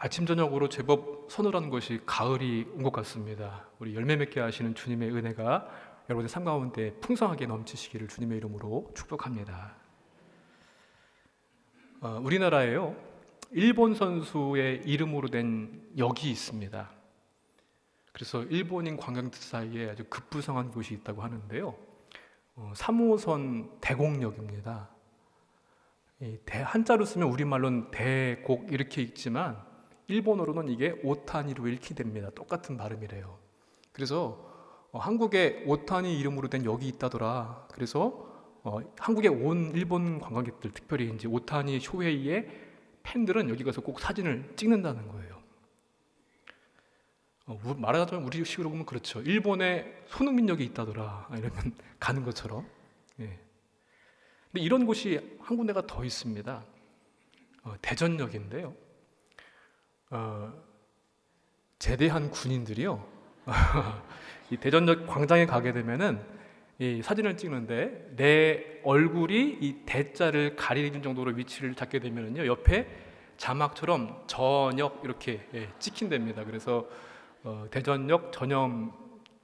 아침 저녁으로 제법 서늘한 것이 가을이 온 것 같습니다. 우리 열매 맺게 하시는 주님의 은혜가 여러분의 삶 가운데 풍성하게 넘치시기를 주님의 이름으로 축복합니다. 우리나라에요, 일본 선수의 이름으로 된 역이 있습니다. 그래서 일본인 관광객 사이에 아주 급부상한 곳이 있다고 하는데요. 3호선 대곡역입니다. 한자로 쓰면 우리말로는 대곡 이렇게 읽지만 일본어로는 이게 오타니로 읽게 됩니다. 똑같은 발음이래요. 그래서 한국에 오타니 이름으로 된 역이 있다더라. 그래서 한국에 온 일본 관광객들, 특별히 이제 오타니 쇼헤이의 팬들은 여기 가서 꼭 사진을 찍는다는 거예요. 말하자면 우리식으로 보면 그렇죠. 일본에 손흥민 역이 있다더라. 이러면 가는 것처럼. 예. 근데 이런 곳이 한 군데가 더 있습니다. 대전역인데요. 제대한 군인들이요. 이 대전역 광장에 가게 되면은 이 사진을 찍는데 내 얼굴이 이 대자를 가리는 정도로 위치를 잡게 되면은요, 옆에 자막처럼 전역 이렇게 찍힌답니다. 그래서 대전역 전역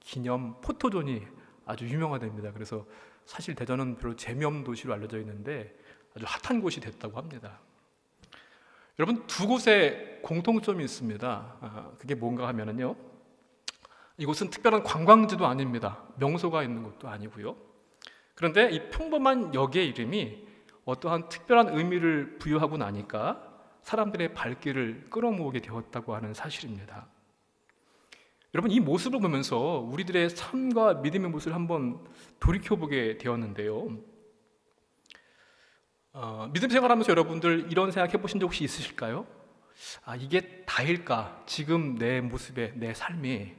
기념 포토존이 아주 유명하답니다. 그래서 사실 대전은 별로 재미없는 도시로 알려져 있는데 아주 핫한 곳이 됐다고 합니다. 여러분, 두 곳에 공통점이 있습니다. 그게 뭔가 하면은요, 이곳은 특별한 관광지도 아닙니다. 명소가 있는 곳도 아니고요. 그런데 이 평범한 역의 이름이 어떠한 특별한 의미를 부여하고 나니까 사람들의 발길을 끌어모으게 되었다고 하는 사실입니다. 여러분, 이 모습을 보면서 우리들의 삶과 믿음의 모습을 한번 돌이켜보게 되었는데요. 믿음 생활하면서 여러분들 이런 생각해 보신 적 혹시 있으실까요? 이게 다일까? 지금 내 모습에, 내 삶이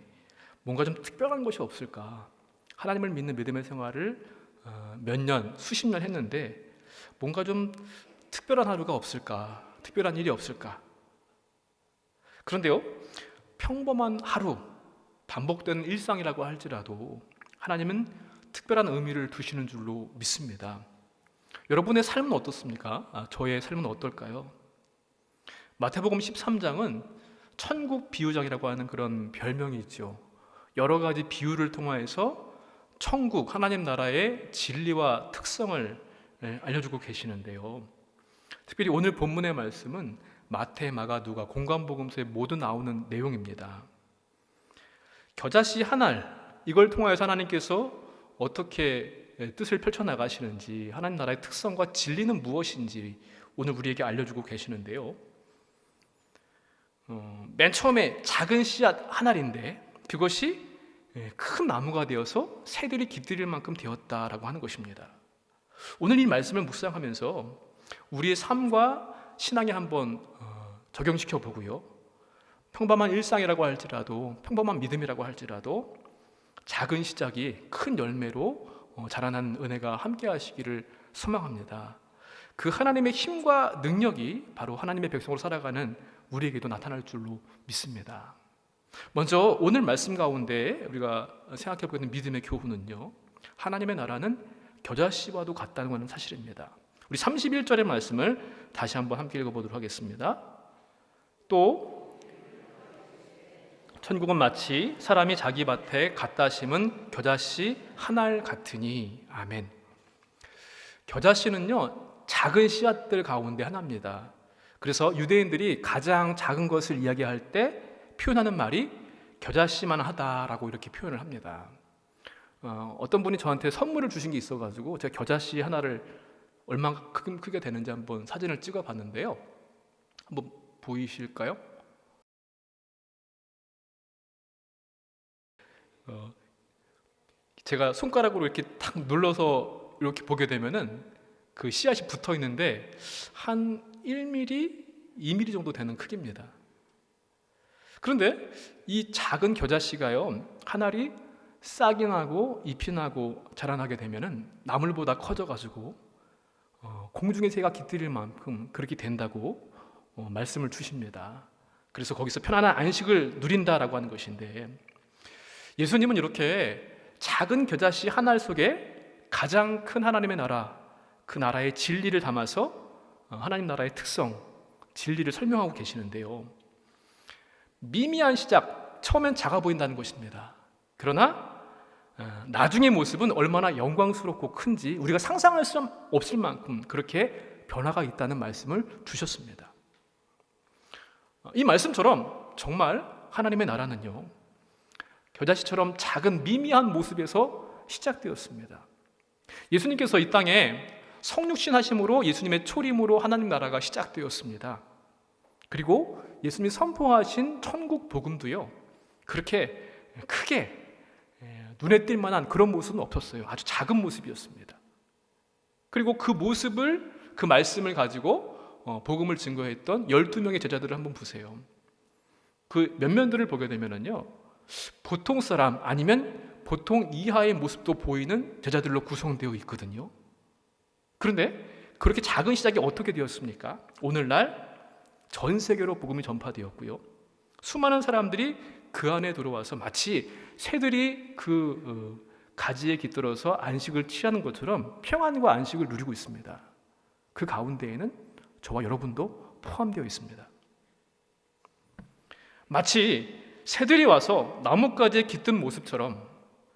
뭔가 좀 특별한 것이 없을까? 하나님을 믿는 믿음의 생활을 몇 년, 수십 년 했는데 뭔가 좀 특별한 하루가 없을까? 특별한 일이 없을까? 그런데요, 평범한 하루, 반복되는 일상이라고 할지라도 하나님은 특별한 의미를 두시는 줄로 믿습니다. 여러분의 삶은 어떻습니까? 저의 삶은 어떨까요? 마태복음 13장은 천국 비유장이라고 하는 그런 별명이 있죠. 여러 가지 비유를 통하여서 천국, 하나님 나라의 진리와 특성을 알려주고 계시는데요. 특별히 오늘 본문의 말씀은 마태, 마가, 누가, 공관복음서에 모두 나오는 내용입니다. 겨자씨 한 알, 이걸 통하여서 하나님께서 어떻게 뜻을 펼쳐나가시는지, 하나님 나라의 특성과 진리는 무엇인지 오늘 우리에게 알려주고 계시는데요. 맨 처음에 작은 씨앗 한 알인데 그것이 큰 나무가 되어서 새들이 깃들일 만큼 되었다라고 하는 것입니다. 오늘 이 말씀을 묵상하면서 우리의 삶과 신앙에 한번 적용시켜 보고요. 평범한 일상이라고 할지라도, 평범한 믿음이라고 할지라도 작은 시작이 큰 열매로 자라나는 은혜가 함께 하시기를 소망합니다. 그 하나님의 힘과 능력이 바로 하나님의 백성으로 살아가는 우리에게도 나타날 줄로 믿습니다. 먼저 오늘 말씀 가운데 우리가 생각해 보는 믿음의 교훈은요, 하나님의 나라는 겨자씨와도 같다는 사실입니다. 우리 31절의 말씀을 다시 한번 함께 읽어보도록 하겠습니다. 또 천국은 마치 사람이 자기 밭에 갖다 심은 겨자씨 한 알 같으니. 아멘. 겨자씨는요, 작은 씨앗들 가운데 하나입니다. 그래서 유대인들이 가장 작은 것을 이야기할 때 표현하는 말이 겨자씨만 하다라고 이렇게 표현을 합니다. 어떤 분이 저한테 선물을 주신 게 있어가지고 제가 겨자씨 하나를 얼마나 크게 되는지 한번 사진을 찍어봤는데요. 한번 보이실까요? 제가 손가락으로 이렇게 탁 눌러서 이렇게 보게 되면은 그 씨앗이 붙어 있는데 한 1mm, 2mm 정도 되는 크기입니다. 그런데 이 작은 겨자씨가요, 한 알이 싹이 나고 잎이 나고 자라나게 되면은 나물보다 커져가지고 공중의 새가 깃들일 만큼 그렇게 된다고 말씀을 주십니다. 그래서 거기서 편안한 안식을 누린다라고 하는 것인데, 예수님은 이렇게 작은 겨자씨 한 알 속에 가장 큰 하나님의 나라, 그 나라의 진리를 담아서 하나님 나라의 특성, 진리를 설명하고 계시는데요. 미미한 시작, 처음엔 작아 보인다는 것입니다. 그러나 나중의 모습은 얼마나 영광스럽고 큰지 우리가 상상할 수 없을 만큼 그렇게 변화가 있다는 말씀을 주셨습니다. 이 말씀처럼 정말 하나님의 나라는요, 겨자씨처럼 작은 미미한 모습에서 시작되었습니다. 예수님께서 이 땅에 성육신 하심으로 예수님의 초림으로 하나님 나라가 시작되었습니다. 그리고 예수님이 선포하신 천국 복음도요, 그렇게 크게 눈에 띌 만한 그런 모습은 없었어요. 아주 작은 모습이었습니다. 그리고 그 모습을, 그 말씀을 가지고 복음을 증거했던 12명의 제자들을 한번 보세요. 그 면면들을 보게 되면요, 보통 사람 아니면 보통 이하의 모습도 보이는 제자들로 구성되어 있거든요. 그런데 그렇게 작은 시작이 어떻게 되었습니까? 오늘날 전 세계로 복음이 전파되었고요, 수많은 사람들이 그 안에 들어와서 마치 새들이 그 가지에 깃들어서 안식을 취하는 것처럼 평안과 안식을 누리고 있습니다. 그 가운데에는 저와 여러분도 포함되어 있습니다. 마치 새들이 와서 나뭇가지에 깃든 모습처럼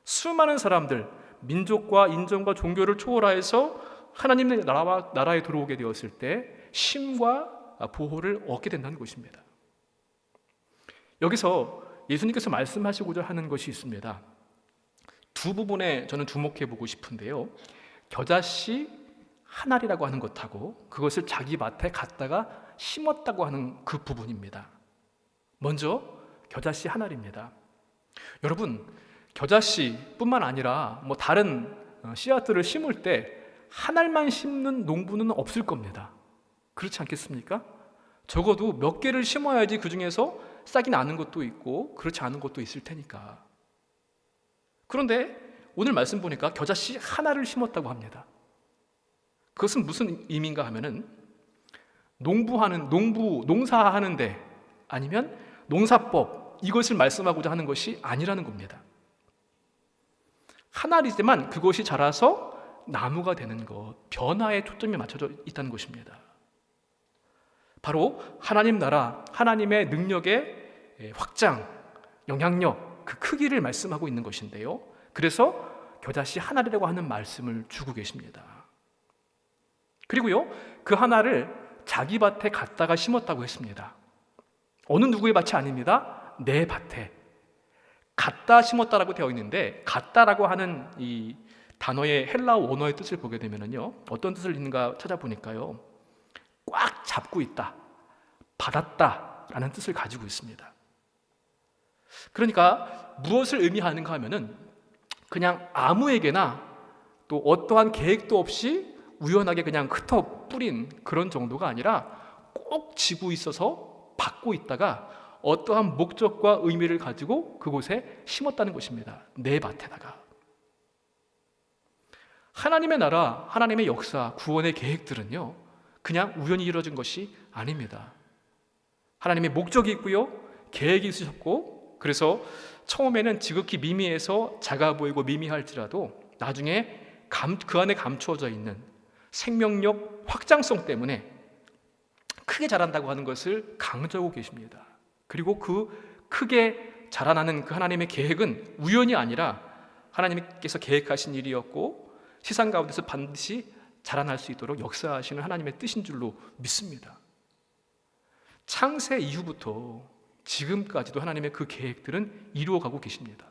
수많은 사람들, 민족과 인종과 종교를 초월하여서 하나님의 나라에 들어오게 되었을 때 쉼과 보호를 얻게 된다는 것입니다. 여기서 예수님께서 말씀하시고자 하는 것이 있습니다. 두 부분에 저는 주목해 보고 싶은데요, 겨자씨 한 알이라고 하는 것하고 그것을 자기 밭에 갖다가 심었다고 하는 그 부분입니다. 먼저 겨자씨 한 알입니다. 여러분, 겨자씨뿐만 아니라 다른 씨앗들을 심을 때 한 알만 심는 농부는 없을 겁니다. 그렇지 않겠습니까? 적어도 몇 개를 심어야지 그 중에서 싹이 나는 것도 있고 그렇지 않은 것도 있을 테니까. 그런데 오늘 말씀 보니까 겨자씨 하나를 심었다고 합니다. 그것은 무슨 의미인가 하면은 농사하는데 아니면 농사법, 이것을 말씀하고자 하는 것이 아니라는 겁니다. 한 알이지만 그것이 자라서 나무가 되는 것, 변화에 초점이 맞춰져 있다는 것입니다. 바로 하나님 나라, 하나님의 능력의 확장, 영향력, 그 크기를 말씀하고 있는 것인데요, 그래서 겨자씨 한 알이라고 하는 말씀을 주고 계십니다. 그리고요, 그 하나를 자기 밭에 갖다가 심었다고 했습니다. 어느 누구의 밭이 아닙니다. 내 밭에 갖다 심었다라고 되어 있는데, 갖다라고 하는 이 단어의 헬라어 원어의 뜻을 보게 되면요, 어떤 뜻을 있는가 찾아보니까요, 꽉 잡고 있다, 받았다라는 뜻을 가지고 있습니다. 그러니까 무엇을 의미하는가 하면은 그냥 아무에게나 또 어떠한 계획도 없이 우연하게 그냥 흩어 뿌린 그런 정도가 아니라 꼭 쥐고 있어서 받고 있다가 어떠한 목적과 의미를 가지고 그곳에 심었다는 것입니다. 내 밭에다가. 하나님의 나라, 하나님의 역사, 구원의 계획들은요, 그냥 우연히 이루어진 것이 아닙니다. 하나님의 목적이 있고요, 계획이 있으셨고, 그래서 처음에는 지극히 미미해서 작아 보이고 미미할지라도 나중에 그 안에 감추어져 있는 생명력, 확장성 때문에 크게 자란다고 하는 것을 강조하고 계십니다. 그리고 그 크게 자라나는 그 하나님의 계획은 우연이 아니라 하나님께서 계획하신 일이었고 세상 가운데서 반드시 자라날 수 있도록 역사하시는 하나님의 뜻인 줄로 믿습니다. 창세 이후부터 지금까지도 하나님의 그 계획들은 이루어가고 계십니다.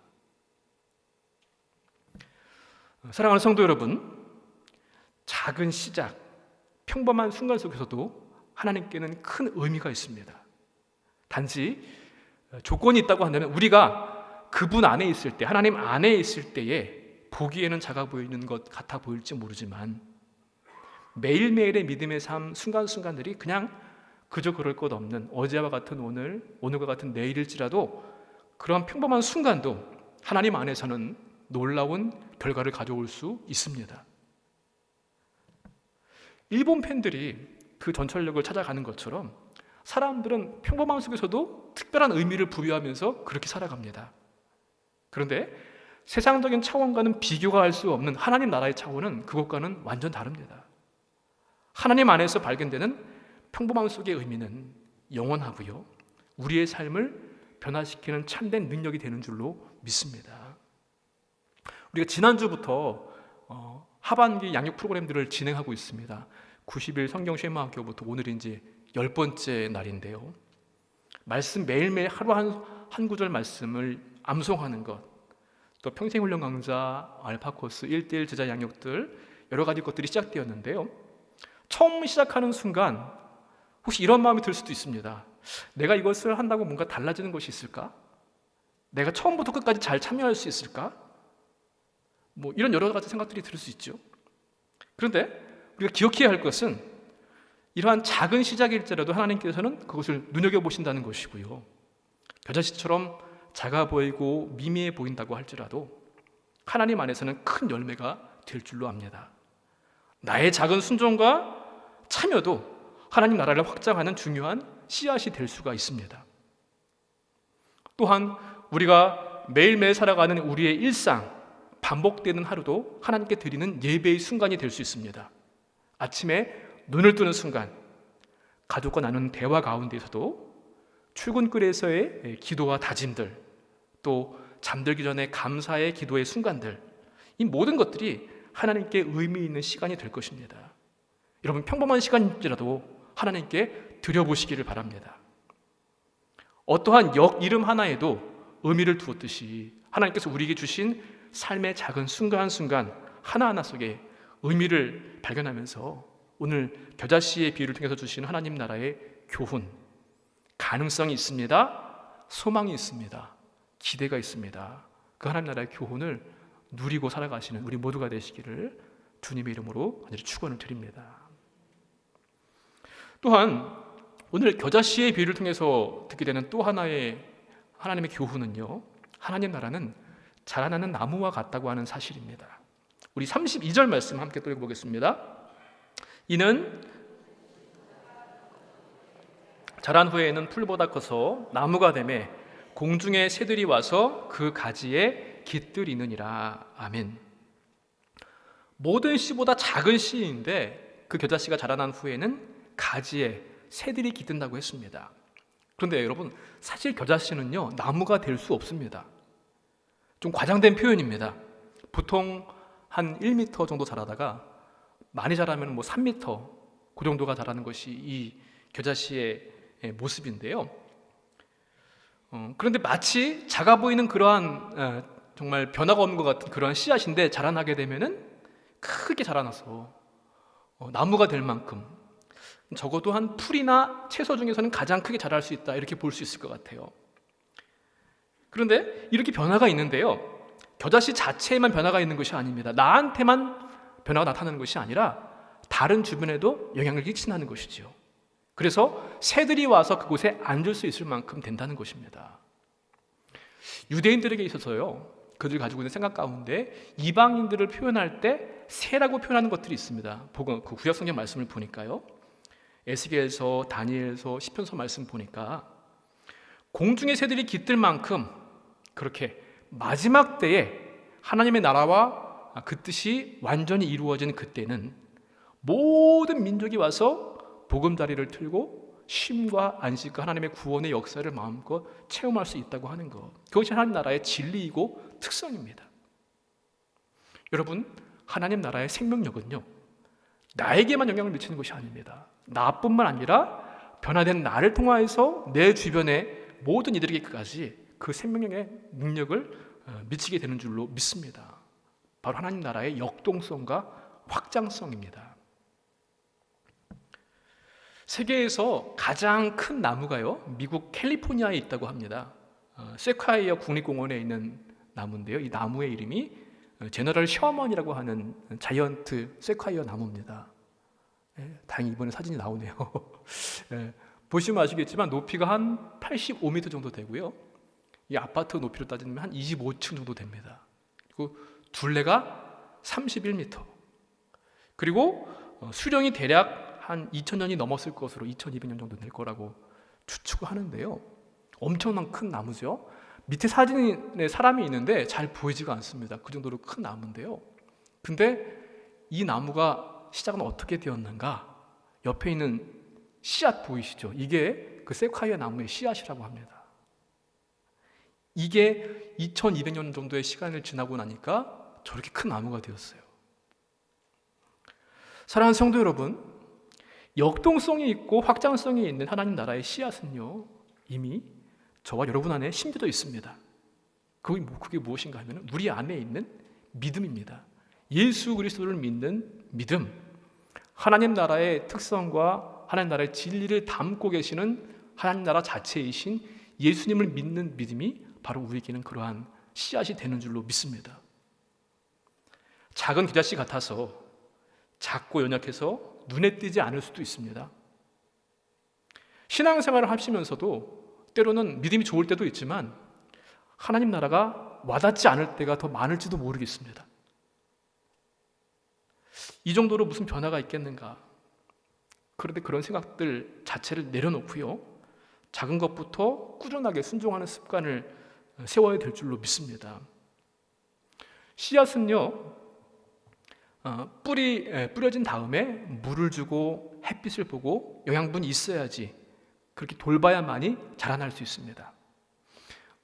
사랑하는 성도 여러분, 작은 시작, 평범한 순간 속에서도 하나님께는 큰 의미가 있습니다. 단지 조건이 있다고 한다면 우리가 그분 안에 있을 때, 하나님 안에 있을 때에 보기에는 작아 보이는 것 같아 보일지 모르지만 매일매일의 믿음의 삶 순간순간들이 그냥 그저 그럴 것 없는 어제와 같은 오늘, 오늘과 같은 내일일지라도 그러한 평범한 순간도 하나님 안에서는 놀라운 결과를 가져올 수 있습니다. 일본 팬들이 그 전철역을 찾아가는 것처럼 사람들은 평범함 속에서도 특별한 의미를 부여하면서 그렇게 살아갑니다. 그런데 세상적인 차원과는 비교가 할 수 없는 하나님 나라의 차원은 그것과는 완전 다릅니다. 하나님 안에서 발견되는 평범함 속의 의미는 영원하고요, 우리의 삶을 변화시키는 참된 능력이 되는 줄로 믿습니다. 우리가 지난주부터 하반기 양육 프로그램들을 진행하고 있습니다. 90일 성경 쉐마학교부터 오늘이 이제 10번째 날인데요. 말씀 매일매일 하루 한 구절 말씀을 암송하는 것, 또 평생훈련 강좌, 알파 코스, 1:1 제자 양육들 여러 가지 것들이 시작되었는데요. 처음 시작하는 순간 혹시 이런 마음이 들 수도 있습니다. 내가 이것을 한다고 뭔가 달라지는 것이 있을까? 내가 처음부터 끝까지 잘 참여할 수 있을까? 이런 여러 가지 생각들이 들 수 있죠. 그런데 우리가 기억해야 할 것은 이러한 작은 시작일지라도 하나님께서는 그것을 눈여겨보신다는 것이고요. 겨자씨처럼 작아 보이고 미미해 보인다고 할지라도 하나님 안에서는 큰 열매가 될 줄로 압니다. 나의 작은 순종과 참여도 하나님 나라를 확장하는 중요한 씨앗이 될 수가 있습니다. 또한 우리가 매일매일 살아가는 우리의 일상, 반복되는 하루도 하나님께 드리는 예배의 순간이 될 수 있습니다. 아침에 눈을 뜨는 순간, 가족과 나누는 대화 가운데서도 출근길에서의 기도와 다짐들, 또 잠들기 전에 감사의 기도의 순간들, 이 모든 것들이 하나님께 의미 있는 시간이 될 것입니다. 여러분, 평범한 시간일지라도 하나님께 드려보시기를 바랍니다. 어떠한 역 이름 하나에도 의미를 두었듯이 하나님께서 우리에게 주신 삶의 작은 순간순간 하나하나 속에 의미를 발견하면서 오늘 겨자씨의 비유를 통해서 주시는 하나님 나라의 교훈, 가능성이 있습니다. 소망이 있습니다. 기대가 있습니다. 그 하나님 나라의 교훈을 누리고 살아가시는 우리 모두가 되시기를 주님의 이름으로 간절히 축원을 드립니다. 또한 오늘 겨자씨의 비유를 통해서 듣게 되는 또 하나의 하나님의 교훈은요, 하나님 나라는 자라나는 나무와 같다고 하는 사실입니다. 우리 32절 말씀 함께 또 읽어보겠습니다. 이는 자란 후에는 풀보다 커서 나무가 되매 공중의 새들이 와서 그 가지에 깃들이느니라. 아멘. 모든 씨보다 작은 씨인데 그 겨자씨가 자라난 후에는 가지에 새들이 깃든다고 했습니다. 그런데 여러분, 사실 겨자씨는요, 나무가 될 수 없습니다. 좀 과장된 표현입니다. 보통 한 1m 정도 자라다가 많이 자라면 3m 그 정도가 자라는 것이 이 겨자씨의 모습인데요. 그런데 마치 작아 보이는 그러한 정말 변화가 없는 것 같은 그러한 씨앗인데 자라나게 되면은 크게 자라나서 나무가 될 만큼, 적어도 한 풀이나 채소 중에서는 가장 크게 자랄 수 있다, 이렇게 볼 수 있을 것 같아요. 그런데 이렇게 변화가 있는데요, 겨자씨 자체에만 변화가 있는 것이 아닙니다. 나한테만 변화가 나타나는 것이 아니라 다른 주변에도 영향을 끼친다는 것이죠. 그래서 새들이 와서 그곳에 앉을 수 있을 만큼 된다는 것입니다. 유대인들에게 있어서요, 그들이 가지고 있는 생각 가운데 이방인들을 표현할 때 새라고 표현하는 것들이 있습니다. 그 구약 성경 말씀을 보니까요, 에스겔서, 다니엘서, 시편서 말씀 보니까 공중의 새들이 깃들 만큼 그렇게 마지막 때에 하나님의 나라와 그 뜻이 완전히 이루어진 그때는 모든 민족이 와서 보금자리를 틀고 쉼과 안식과 하나님의 구원의 역사를 마음껏 체험할 수 있다고 하는 것, 그것이 하나님 나라의 진리이고 특성입니다. 여러분, 하나님 나라의 생명력은요, 나에게만 영향을 미치는 것이 아닙니다. 나뿐만 아니라 변화된 나를 통하여서 내 주변의 모든 이들에게까지 그 생명력의 능력을 미치게 되는 줄로 믿습니다. 바로 하나님 나라의 역동성과 확장성입니다. 세계에서 가장 큰 나무가요, 미국 캘리포니아에 있다고 합니다. 세콰이어 국립공원에 있는 나무인데요, 이 나무의 이름이 제너럴 셔먼이라고 하는 자이언트 세콰이어 나무입니다. 다행히 이번에 사진이 나오네요. 보시면 아시겠지만 높이가 한 85m 정도 되고요, 이 아파트 높이로 따지면 한 25층 정도 됩니다. 그리고 둘레가 31m, 그리고 수령이 대략 한 2000년이 넘었을 것으로 2200년 정도 될 거라고 추측을 하는데요, 엄청난 큰 나무죠. 밑에 사진에 사람이 있는데 잘 보이지가 않습니다. 그 정도로 큰 나무인데요, 근데 이 나무가 시작은 어떻게 되었는가? 옆에 있는 씨앗 보이시죠? 이게 그 세콰이어 나무의 씨앗이라고 합니다. 이게 2200년 정도의 시간을 지나고 나니까 저렇게 큰 나무가 되었어요. 사랑하는 성도 여러분, 역동성이 있고 확장성이 있는 하나님 나라의 씨앗은요, 이미 저와 여러분 안에 심겨져 있습니다. 그게 무엇인가 하면 우리 안에 있는 믿음입니다. 예수 그리스도를 믿는 믿음, 하나님 나라의 특성과 하나님 나라의 진리를 담고 계시는 하나님 나라 자체이신 예수님을 믿는 믿음이 바로 우리에게는 그러한 씨앗이 되는 줄로 믿습니다. 작은 겨자씨 같아서 작고 연약해서 눈에 띄지 않을 수도 있습니다. 신앙생활을 하시면서도 때로는 믿음이 좋을 때도 있지만 하나님 나라가 와닿지 않을 때가 더 많을지도 모르겠습니다. 이 정도로 무슨 변화가 있겠는가? 그런데 그런 생각들 자체를 내려놓고요, 작은 것부터 꾸준하게 순종하는 습관을 세워야 될 줄로 믿습니다. 씨앗은요, 뿌려진 다음에 물을 주고 햇빛을 보고 영양분이 있어야지, 그렇게 돌봐야만이 자라날 수 있습니다.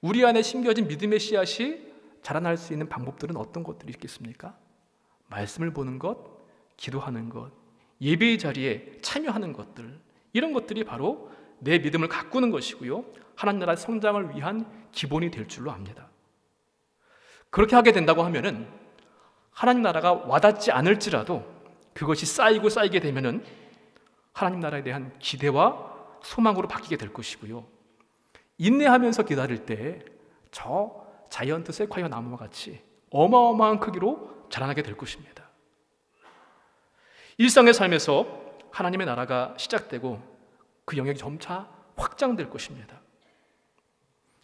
우리 안에 심겨진 믿음의 씨앗이 자라날 수 있는 방법들은 어떤 것들이 있겠습니까? 말씀을 보는 것, 기도하는 것, 예배의 자리에 참여하는 것들, 이런 것들이 바로 내 믿음을 가꾸는 것이고요, 하나님 나라의 성장을 위한 기본이 될 줄로 압니다. 그렇게 하게 된다고 하면은 하나님 나라가 와닿지 않을지라도 그것이 쌓이게 되면은 하나님 나라에 대한 기대와 소망으로 바뀌게 될 것이고요, 인내하면서 기다릴 때 저 자이언트 세콰이어 나무와 같이 어마어마한 크기로 자라나게 될 것입니다. 일상의 삶에서 하나님의 나라가 시작되고 그 영역이 점차 확장될 것입니다.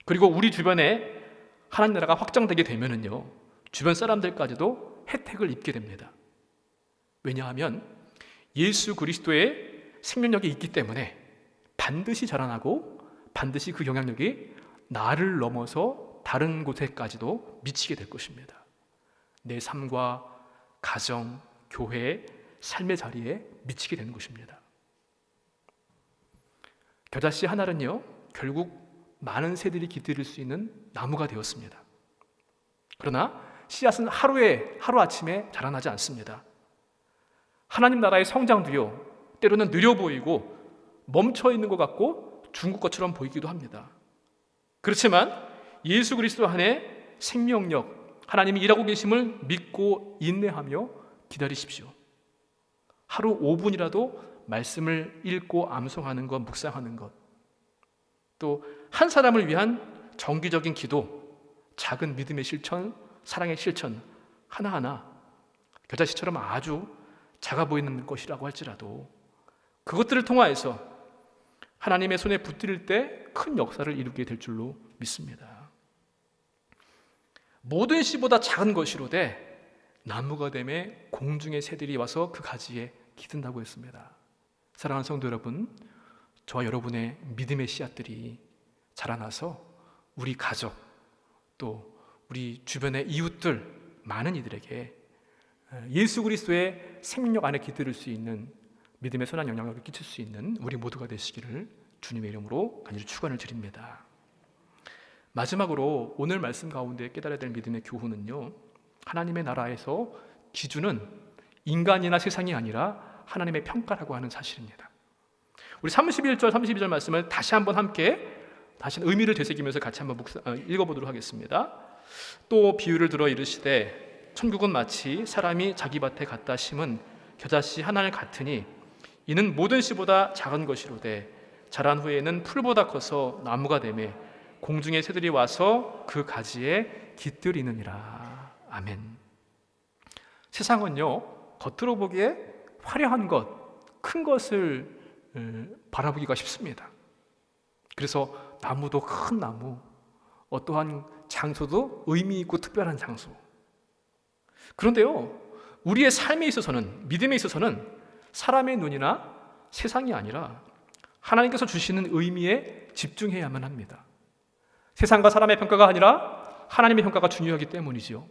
그리고 우리 주변에 하나님 나라가 확장되게 되면은요, 주변 사람들까지도 혜택을 입게 됩니다. 왜냐하면 예수 그리스도의 생명력이 있기 때문에 반드시 자라나고 반드시 그 영향력이 나를 넘어서 다른 곳에까지도 미치게 될 것입니다. 내 삶과 가정, 교회, 삶의 자리에 미치게 되는 것입니다. 겨자씨 하나는요, 결국 많은 새들이 깃들일 수 있는 나무가 되었습니다. 그러나 씨앗은 하루아침에 자라나지 않습니다. 하나님 나라의 성장도요, 때로는 느려 보이고 멈춰 있는 것 같고 중국 것처럼 보이기도 합니다. 그렇지만 예수 그리스도 안에 생명력, 하나님이 일하고 계심을 믿고 인내하며 기다리십시오. 하루 5분이라도 말씀을 읽고 암송하는 것, 묵상하는 것, 또 한 사람을 위한 정기적인 기도, 작은 믿음의 실천, 사랑의 실천 하나하나 겨자씨처럼 아주 작아 보이는 것이라고 할지라도 그것들을 통하여서 하나님의 손에 붙들릴 때 큰 역사를 이루게 될 줄로 믿습니다. 모든 씨보다 작은 것이로되 나무가 되매 공중의 새들이 와서 그 가지에 기든다고 했습니다. 사랑하는 성도 여러분, 저와 여러분의 믿음의 씨앗들이 자라나서 우리 가족, 또 우리 주변의 이웃들, 많은 이들에게 예수 그리스도의 생명력 안에 깃들일 수 있는 믿음의 선한 영향력을 끼칠 수 있는 우리 모두가 되시기를 주님의 이름으로 간절히 축원을 드립니다. 마지막으로 오늘 말씀 가운데 깨달아야 될 믿음의 교훈은요, 하나님의 나라에서 기준은 인간이나 세상이 아니라 하나님의 평가라고 하는 사실입니다. 우리 31절, 32절 말씀을 다시 한번 함께 의미를 되새기면서 같이 한번 읽어보도록 하겠습니다. 또 비유를 들어 이르시되 천국은 마치 사람이 자기 밭에 갖다 심은 겨자씨 하나를 같으니 이는 모든 씨보다 작은 것이로되 자란 후에는 풀보다 커서 나무가 되매 공중의 새들이 와서 그 가지에 깃들이느니라. 아멘. 세상은요, 겉으로 보기에 화려한 것, 큰 것을 바라보기가 쉽습니다. 그래서 나무도 큰 나무, 어떠한 장소도 의미 있고 특별한 장소. 그런데요, 우리의 삶에 있어서는, 믿음에 있어서는 사람의 눈이나 세상이 아니라 하나님께서 주시는 의미에 집중해야만 합니다. 세상과 사람의 평가가 아니라 하나님의 평가가 중요하기 때문이지요.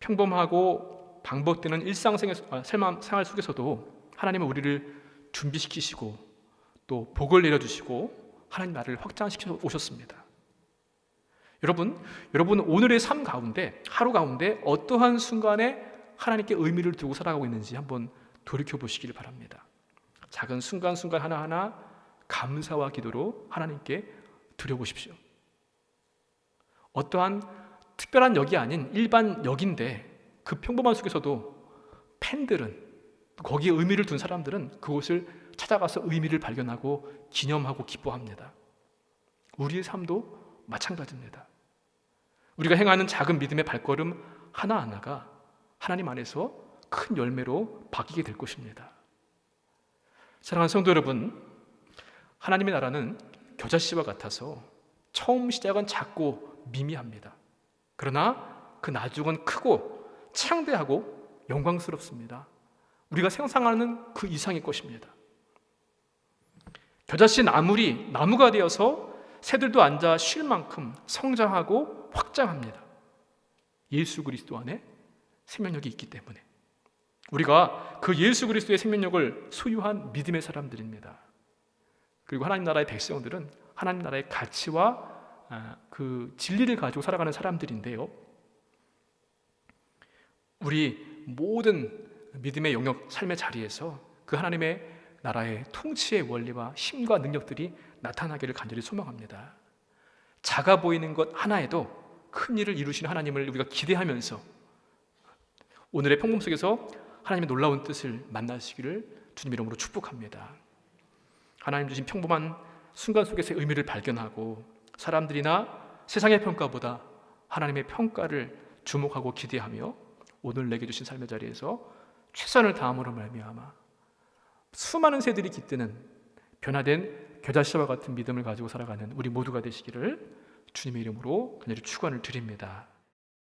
평범하고 반복되는 일상생활 속에서도 하나님은 우리를 준비시키시고 또 복을 내려주시고 하나님 나라를 확장시켜 오셨습니다. 여러분 오늘의 삶 가운데, 하루 가운데 어떠한 순간에 하나님께 의미를 두고 살아가고 있는지 한번 돌이켜 보시길 바랍니다. 작은 순간순간 하나하나 감사와 기도로 하나님께 드려보십시오. 어떠한 특별한 역이 아닌 일반 역인데 그 평범한 속에서도 팬들은, 거기에 의미를 둔 사람들은 그곳을 찾아가서 의미를 발견하고 기념하고 기뻐합니다. 우리의 삶도 마찬가지입니다. 우리가 행하는 작은 믿음의 발걸음 하나하나가 하나님 안에서 큰 열매로 바뀌게 될 것입니다. 사랑하는 성도 여러분, 하나님의 나라는 겨자씨와 같아서 처음 시작은 작고 미미합니다. 그러나 그 나중은 크고 창대하고 영광스럽습니다. 우리가 상상하는 그 이상의 것입니다. 겨자씨 나물이 나무가 되어서 새들도 앉아 쉴 만큼 성장하고 확장합니다. 예수 그리스도 안에 생명력이 있기 때문에 우리가 그 예수 그리스도의 생명력을 소유한 믿음의 사람들입니다. 그리고 하나님 나라의 백성들은 하나님 나라의 가치와 그 진리를 가지고 살아가는 사람들인데요, 우리 모든 믿음의 영역, 삶의 자리에서 그 하나님의 나라의 통치의 원리와 힘과 능력들이 나타나기를 간절히 소망합니다. 작아 보이는 것 하나에도 큰 일을 이루시는 하나님을 우리가 기대하면서 오늘의 평범 속에서 하나님의 놀라운 뜻을 만나시기를 주님 이름으로 축복합니다. 하나님 주신 평범한 순간 속에서의 의미를 발견하고 사람들이나 세상의 평가보다 하나님의 평가를 주목하고 기대하며 오늘 내게 주신 삶의 자리에서 최선을 다함으로 말미암아 수많은 새들이 깃드는 변화된 겨자씨와 같은 믿음을 가지고 살아가는 우리 모두가 되시기를 주님의 이름으로 간절히 축원을 드립니다.